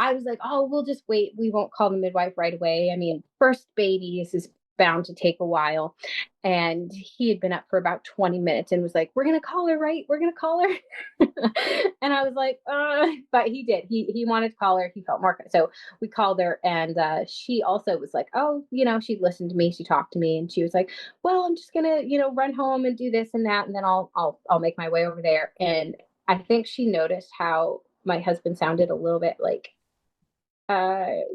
I was like, oh, we'll just wait. We won't call the midwife right away. I mean, first babies is bound to take a while. And he had been up for about 20 minutes and was like, we're going to call her, right? We're going to call her. And I was like, but he did. He wanted to call her. He felt more. So we called her, and she also was like, oh, she listened to me. She talked to me, and she was like, well, I'm just going to, run home and do this and that. And then I'll make my way over there. And I think she noticed how my husband sounded a little bit like,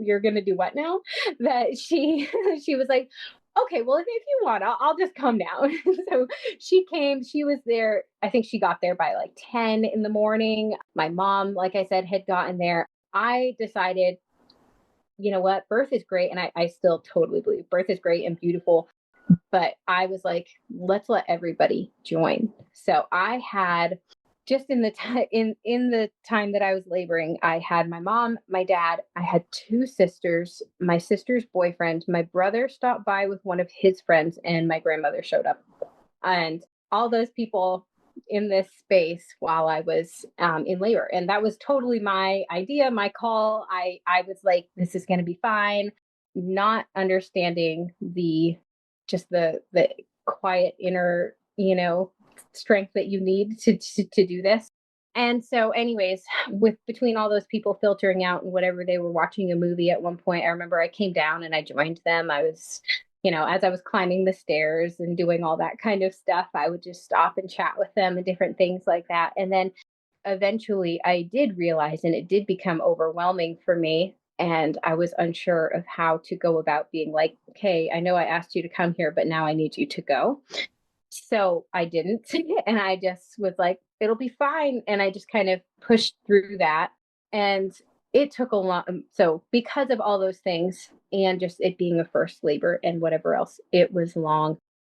you're gonna do what now? That she was like, okay, well, if you want, I'll just come down. So she came. She was there. I think she got there by like 10 in the morning. My mom, like I said, had gotten there. I decided, you know what, birth is great, and I still totally believe birth is great and beautiful. But I was like, let's let everybody join. So I had just in the time in the time that I was laboring, I had my mom, my dad, I had two sisters, my sister's boyfriend, my brother stopped by with one of his friends, and my grandmother showed up. And all those people in this space while I was in labor. And that was totally my idea, my call. I was like, this is going to be fine, not understanding the quiet inner, strength that you need to do this. And so, anyways, with between all those people filtering out and whatever, they were watching a movie at one point. I remember I came down and I joined them. I was, as I was climbing the stairs and doing all that kind of stuff, I would just stop and chat with them and different things like that. And then eventually I did realize, and it did become overwhelming for me. And I was unsure of how to go about being like, okay, I know I asked you to come here, but now I need you to go. So I didn't. And I just was like, it'll be fine. And I just kind of pushed through that. And it took a long, so because of all those things and just it being a first labor and whatever else, it was long.